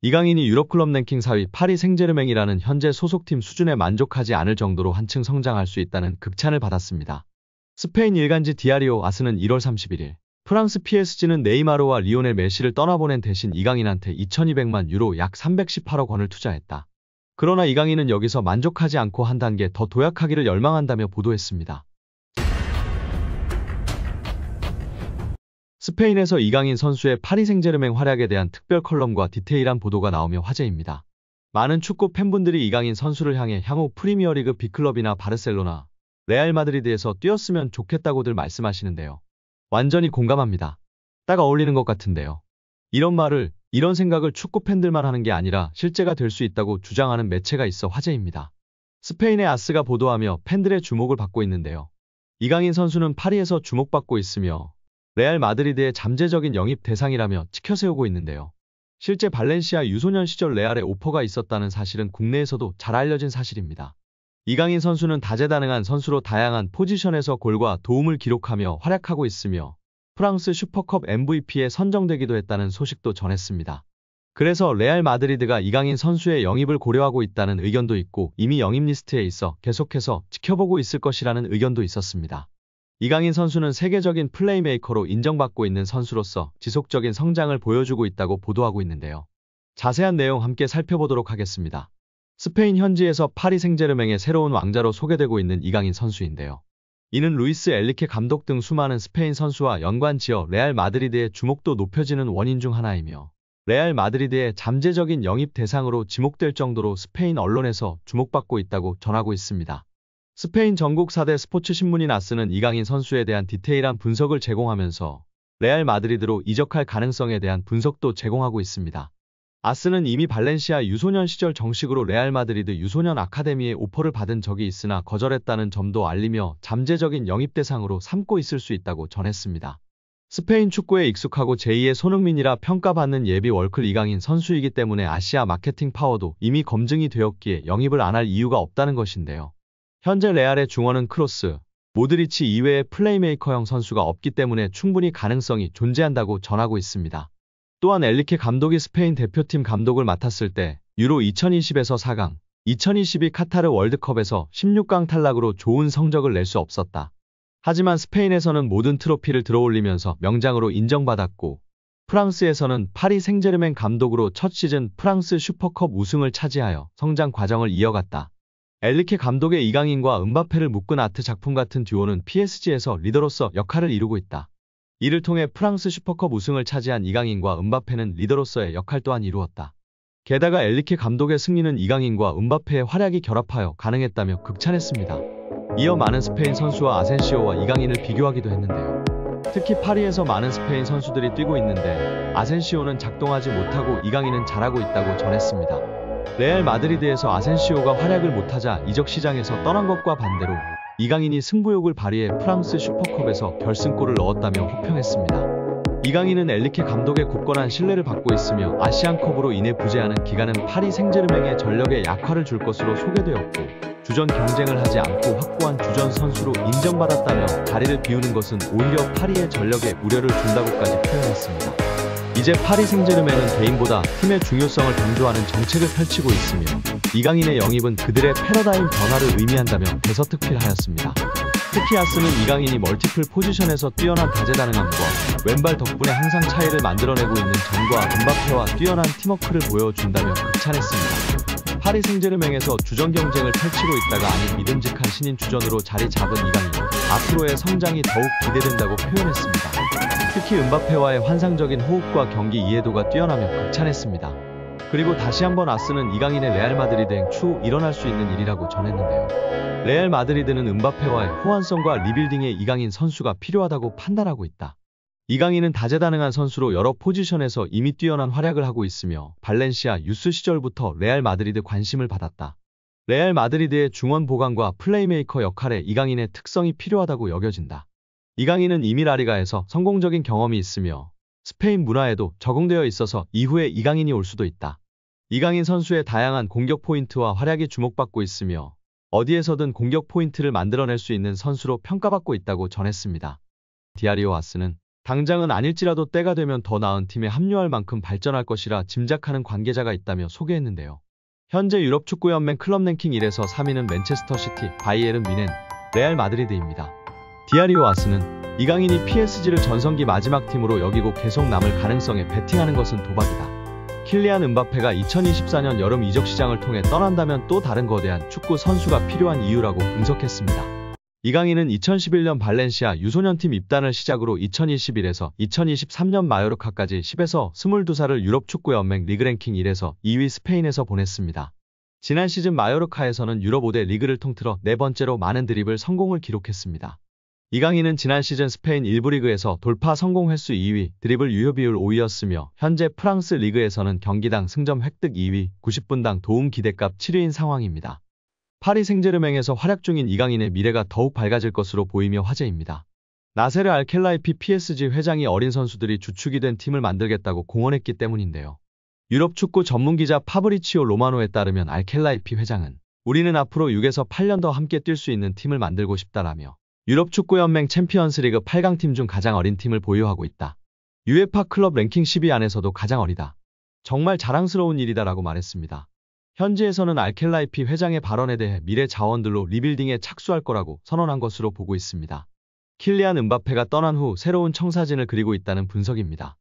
이강인이 유럽클럽 랭킹 4위 파리 생제르맹이라는 현재 소속팀 수준에 만족하지 않을 정도로 한층 성장할 수 있다는 극찬을 받았습니다. 스페인 일간지 디아리오 아스는 1월 31일 프랑스 PSG는 네이마르와 리오넬 메시를 떠나보낸 대신 이강인한테 2200만 유로 약 318억 원을 투자했다. 그러나 이강인은 여기서 만족하지 않고 한 단계 더 도약하기를 열망한다며 보도했습니다. 스페인에서 이강인 선수의 파리 생제르맹 활약에 대한 특별 컬럼과 디테일한 보도가 나오며 화제입니다. 많은 축구 팬분들이 이강인 선수를 향해 향후 프리미어리그 B클럽이나 바르셀로나, 레알 마드리드에서 뛰었으면 좋겠다고들 말씀하시는데요. 완전히 공감합니다. 딱 어울리는 것 같은데요. 이런 생각을 축구 팬들만 하는 게 아니라 실제가 될 수 있다고 주장하는 매체가 있어 화제입니다. 스페인의 아스가 보도하며 팬들의 주목을 받고 있는데요. 이강인 선수는 파리에서 주목받고 있으며 레알 마드리드의 잠재적인 영입 대상이라며 치켜세우고 있는데요. 실제 발렌시아 유소년 시절 레알에 오퍼가 있었다는 사실은 국내에서도 잘 알려진 사실입니다. 이강인 선수는 다재다능한 선수로 다양한 포지션에서 골과 도움을 기록하며 활약하고 있으며 프랑스 슈퍼컵 MVP에 선정되기도 했다는 소식도 전했습니다. 그래서 레알 마드리드가 이강인 선수의 영입을 고려하고 있다는 의견도 있고 이미 영입 리스트에 있어 계속해서 지켜보고 있을 것이라는 의견도 있었습니다. 이강인 선수는 세계적인 플레이메이커로 인정받고 있는 선수로서 지속적인 성장을 보여주고 있다고 보도하고 있는데요. 자세한 내용 함께 살펴보도록 하겠습니다. 스페인 현지에서 파리 생제르맹의 새로운 왕자로 소개되고 있는 이강인 선수인데요. 이는 루이스 엘리케 감독 등 수많은 스페인 선수와 연관지어 레알 마드리드의 주목도 높여지는 원인 중 하나이며 레알 마드리드의 잠재적인 영입 대상으로 지목될 정도로 스페인 언론에서 주목받고 있다고 전하고 있습니다. 스페인 전국 4대 스포츠 신문인 아스는 이강인 선수에 대한 디테일한 분석을 제공하면서 레알 마드리드로 이적할 가능성에 대한 분석도 제공하고 있습니다. 아스는 이미 발렌시아 유소년 시절 정식으로 레알 마드리드 유소년 아카데미에 오퍼를 받은 적이 있으나 거절했다는 점도 알리며 잠재적인 영입 대상으로 삼고 있을 수 있다고 전했습니다. 스페인 축구에 익숙하고 제2의 손흥민이라 평가받는 예비 월클 이강인 선수이기 때문에 아시아 마케팅 파워도 이미 검증이 되었기에 영입을 안 할 이유가 없다는 것인데요. 현재 레알의 중원은 크로스, 모드리치 이외의 플레이메이커형 선수가 없기 때문에 충분히 가능성이 존재한다고 전하고 있습니다. 또한 엘리케 감독이 스페인 대표팀 감독을 맡았을 때 유로 2020에서 4강, 2022 카타르 월드컵에서 16강 탈락으로 좋은 성적을 낼 수 없었다. 하지만 스페인에서는 모든 트로피를 들어올리면서 명장으로 인정받았고 프랑스에서는 파리 생제르맹 감독으로 첫 시즌 프랑스 슈퍼컵 우승을 차지하여 성장 과정을 이어갔다. 엘리케 감독의 이강인과 은바페를 묶은 아트 작품 같은 듀오는 PSG에서 리더로서 역할을 이루고 있다. 이를 통해 프랑스 슈퍼컵 우승을 차지한 이강인과 은바페는 리더로서의 역할 또한 이루었다. 게다가 엘리케 감독의 승리는 이강인과 은바페의 활약이 결합하여 가능했다며 극찬했습니다. 이어 많은 스페인 선수와 아센시오와 이강인을 비교하기도 했는데요. 특히 파리에서 많은 스페인 선수들이 뛰고 있는데 아센시오는 작동하지 못하고 이강인은 잘하고 있다고 전했습니다. 레알 마드리드에서 아센시오가 활약을 못하자 이적 시장에서 떠난 것과 반대로 이강인이 승부욕을 발휘해 프랑스 슈퍼컵에서 결승골을 넣었다며 호평했습니다. 이강인은 엘리케 감독의 굳건한 신뢰를 받고 있으며 아시안컵으로 인해 부재하는 기간은 파리 생제르맹의 전력에 약화를 줄 것으로 소개되었고 주전 경쟁을 하지 않고 확고한 주전 선수로 인정받았다며 자리를 비우는 것은 오히려 파리의 전력에 우려를 준다고까지 표현했습니다. 이제 파리 생제르맹은 개인보다 팀의 중요성을 강조하는 정책을 펼치고 있으며 이강인의 영입은 그들의 패러다임 변화를 의미한다며 대서특필하였습니다. 특히 아스는 이강인이 멀티플 포지션에서 뛰어난 다재다능함과 왼발 덕분에 항상 차이를 만들어내고 있는 점과 은바페와 뛰어난 팀워크를 보여준다며 극찬했습니다. 파리 생제르맹에서 주전 경쟁을 펼치고 있다가 아닌 믿음직한 신인 주전으로 자리 잡은 이강인, 앞으로의 성장이 더욱 기대된다고 표현했습니다. 특히 은바페와의 환상적인 호흡과 경기 이해도가 뛰어나며 극찬했습니다. 그리고 다시 한번 아스는 이강인의 레알 마드리드행 추후 일어날 수 있는 일이라고 전했는데요. 레알 마드리드는 은바페와의 호환성과 리빌딩에 이강인 선수가 필요하다고 판단하고 있다. 이강인은 다재다능한 선수로 여러 포지션에서 이미 뛰어난 활약을 하고 있으며 발렌시아 유스 시절부터 레알 마드리드 관심을 받았다. 레알 마드리드의 중원 보강과 플레이메이커 역할에 이강인의 특성이 필요하다고 여겨진다. 이강인은 이미 라리가에서 성공적인 경험이 있으며 스페인 문화에도 적응되어 있어서 이후에 이강인이 올 수도 있다. 이강인 선수의 다양한 공격 포인트와 활약이 주목받고 있으며 어디에서든 공격 포인트를 만들어낼 수 있는 선수로 평가받고 있다고 전했습니다. 디아리오 아스는 당장은 아닐지라도 때가 되면 더 나은 팀에 합류할 만큼 발전할 것이라 짐작하는 관계자가 있다며 소개했는데요. 현재 유럽 축구연맹 클럽 랭킹 1에서 3위는 맨체스터 시티, 바이에른 뮌헨, 레알 마드리드입니다. 디아리오 아스는 이강인이 PSG를 전성기 마지막 팀으로 여기고 계속 남을 가능성에 베팅하는 것은 도박이다. 킬리안 은바페가 2024년 여름 이적 시장을 통해 떠난다면 또 다른 거대한 축구 선수가 필요한 이유라고 분석했습니다. 이강인은 2011년 발렌시아 유소년팀 입단을 시작으로 2021에서 2023년 마요르카까지 10에서 22살을 유럽 축구연맹 리그랭킹 1에서 2위 스페인에서 보냈습니다. 지난 시즌 마요르카에서는 유럽 5대 리그를 통틀어 네 번째로 많은 드리블 성공을 기록했습니다. 이강인은 지난 시즌 스페인 1부 리그에서 돌파 성공 횟수 2위, 드리블 유효 비율 5위였으며 현재 프랑스 리그에서는 경기당 승점 획득 2위, 90분당 도움 기대값 7위인 상황입니다. 파리 생제르맹에서 활약 중인 이강인의 미래가 더욱 밝아질 것으로 보이며 화제입니다. 나세르 알켈라이피 PSG 회장이 어린 선수들이 주축이 된 팀을 만들겠다고 공언했기 때문인데요. 유럽 축구 전문 기자 파브리치오 로마노에 따르면 알켈라이피 회장은 우리는 앞으로 6에서 8년 더 함께 뛸 수 있는 팀을 만들고 싶다라며 유럽 축구연맹 챔피언스리그 8강 팀 중 가장 어린 팀을 보유하고 있다. UEFA 클럽 랭킹 10위 안에서도 가장 어리다. 정말 자랑스러운 일이다라고 말했습니다. 현지에서는 알켈라이피 회장의 발언에 대해 미래 자원들로 리빌딩에 착수할 거라고 선언한 것으로 보고 있습니다. 킬리안 은바페가 떠난 후 새로운 청사진을 그리고 있다는 분석입니다.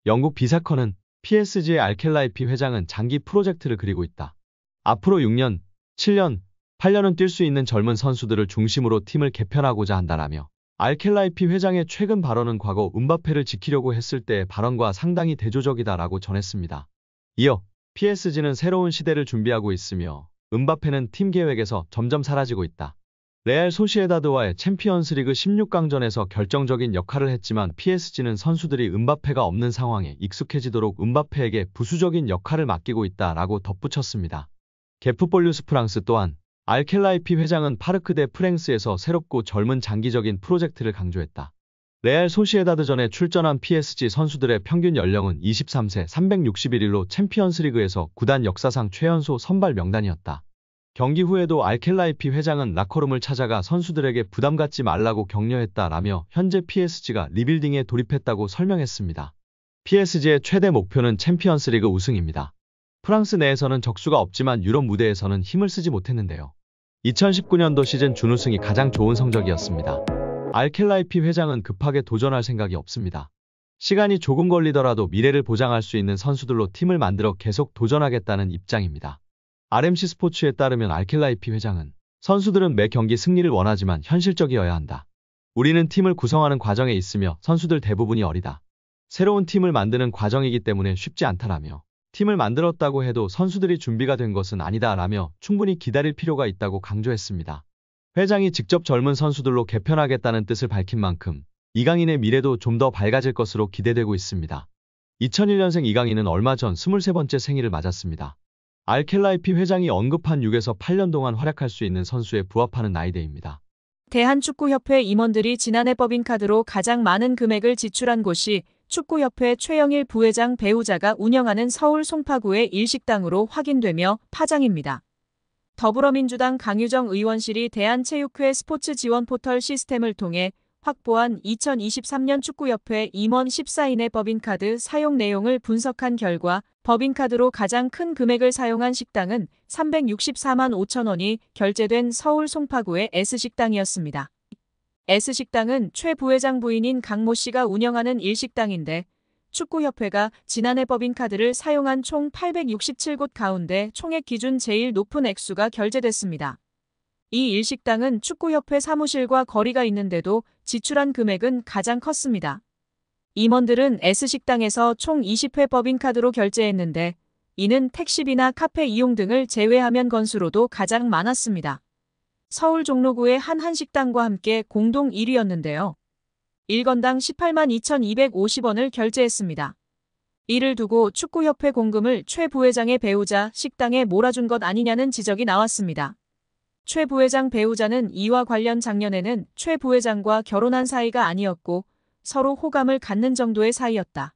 영국 비사컨은 PSG의 알켈라이피 회장은 장기 프로젝트를 그리고 있다. 앞으로 6년, 7년, 8년은 뛸 수 있는 젊은 선수들을 중심으로 팀을 개편하고자 한다라며 알켈라이피 회장의 최근 발언은 과거 은바페를 지키려고 했을 때의 발언과 상당히 대조적이다라고 전했습니다. 이어 PSG는 새로운 시대를 준비하고 있으며 은바페는 팀 계획에서 점점 사라지고 있다. 레알 소시에다드와의 챔피언스리그 16강전에서 결정적인 역할을 했지만 PSG는 선수들이 은바페가 없는 상황에 익숙해지도록 은바페에게 부수적인 역할을 맡기고 있다라고 덧붙였습니다. 게프폴뉴스 프랑스 또한 알켈라이피 회장은 파르크 대 프랭스에서 새롭고 젊은 장기적인 프로젝트를 강조했다. 레알 소시에다드전에 출전한 PSG 선수들의 평균 연령은 23세 361일로 챔피언스리그에서 구단 역사상 최연소 선발 명단이었다. 경기 후에도 알켈라이피 회장은 라커룸을 찾아가 선수들에게 부담 갖지 말라고 격려했다라며 현재 PSG가 리빌딩에 돌입했다고 설명했습니다. PSG의 최대 목표는 챔피언스리그 우승입니다. 프랑스 내에서는 적수가 없지만 유럽 무대에서는 힘을 쓰지 못했는데요. 2019년도 시즌 준우승이 가장 좋은 성적이었습니다. 알켈라이피 회장은 급하게 도전할 생각이 없습니다. 시간이 조금 걸리더라도 미래를 보장할 수 있는 선수들로 팀을 만들어 계속 도전하겠다는 입장입니다. RMC 스포츠에 따르면 알켈라이피 회장은 선수들은 매 경기 승리를 원하지만 현실적이어야 한다. 우리는 팀을 구성하는 과정에 있으며 선수들 대부분이 어리다. 새로운 팀을 만드는 과정이기 때문에 쉽지 않다라며 팀을 만들었다고 해도 선수들이 준비가 된 것은 아니다라며 충분히 기다릴 필요가 있다고 강조했습니다. 회장이 직접 젊은 선수들로 개편하겠다는 뜻을 밝힌 만큼 이강인의 미래도 좀 더 밝아질 것으로 기대되고 있습니다. 2001년생 이강인은 얼마 전 23번째 생일을 맞았습니다. 알켈라이피 회장이 언급한 6에서 8년 동안 활약할 수 있는 선수에 부합하는 나이대입니다. 대한축구협회 임원들이 지난해 법인카드로 가장 많은 금액을 지출한 곳이 축구협회 최영일 부회장 배우자가 운영하는 서울 송파구의 일식당으로 확인되며 파장입니다. 더불어민주당 강유정 의원실이 대한체육회 스포츠 지원 포털 시스템을 통해 확보한 2023년 축구협회 임원 14인의 법인카드 사용 내용을 분석한 결과 법인카드로 가장 큰 금액을 사용한 식당은 364만 5천 원이 결제된 서울 송파구의 S식당이었습니다. S식당은 최 부회장 부인인 강모 씨가 운영하는 일식당인데 축구협회가 지난해 법인카드를 사용한 총 867곳 가운데 총액 기준 제일 높은 액수가 결제됐습니다. 이 일식당은 축구협회 사무실과 거리가 있는데도 지출한 금액은 가장 컸습니다. 임원들은 S식당에서 총 20회 법인카드로 결제했는데 이는 택시비나 카페 이용 등을 제외하면 건수로도 가장 많았습니다. 서울 종로구의 한 한식당과 함께 공동 1위였는데요. 1건당 18만 2,250원을 결제했습니다. 이를 두고 축구협회 공금을 최 부회장의 배우자 식당에 몰아준 것 아니냐는 지적이 나왔습니다. 최 부회장 배우자는 이와 관련 작년에는 최 부회장과 결혼한 사이가 아니었고 서로 호감을 갖는 정도의 사이였다.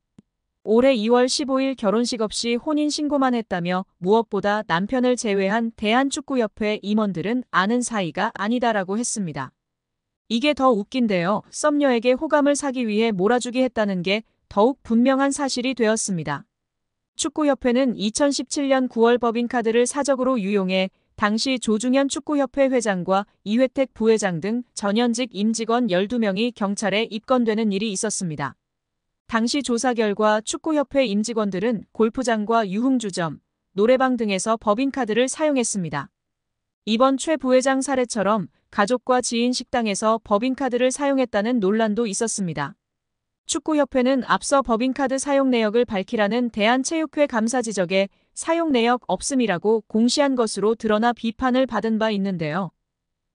올해 2월 15일 결혼식 없이 혼인신고만 했다며 무엇보다 남편을 제외한 대한축구협회 임원들은 아는 사이가 아니다라고 했습니다. 이게 더 웃긴데요. 썸녀에게 호감을 사기 위해 몰아주기 했다는 게 더욱 분명한 사실이 되었습니다. 축구협회는 2017년 9월 법인카드를 사적으로 유용해 당시 조중현 축구협회 회장과 이회택 부회장 등 전현직 임직원 12명이 경찰에 입건되는 일이 있었습니다. 당시 조사 결과 축구협회 임직원들은 골프장과 유흥주점, 노래방 등에서 법인카드를 사용했습니다. 이번 최 부회장 사례처럼 가족과 지인 식당에서 법인카드를 사용했다는 논란도 있었습니다. 축구협회는 앞서 법인카드 사용 내역을 밝히라는 대한체육회 감사 지적에 사용 내역 없음이라고 공시한 것으로 드러나 비판을 받은 바 있는데요.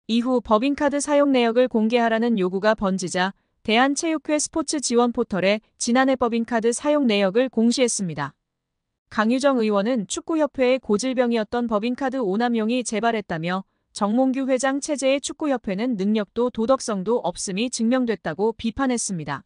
이후 법인카드 사용 내역을 공개하라는 요구가 번지자 대한체육회 스포츠 지원 포털에 지난해 법인카드 사용 내역을 공시했습니다. 강유정 의원은 축구협회의 고질병이었던 법인카드 오남용이 재발했다며 정몽규 회장 체제의 축구협회는 능력도 도덕성도 없음이 증명됐다고 비판했습니다.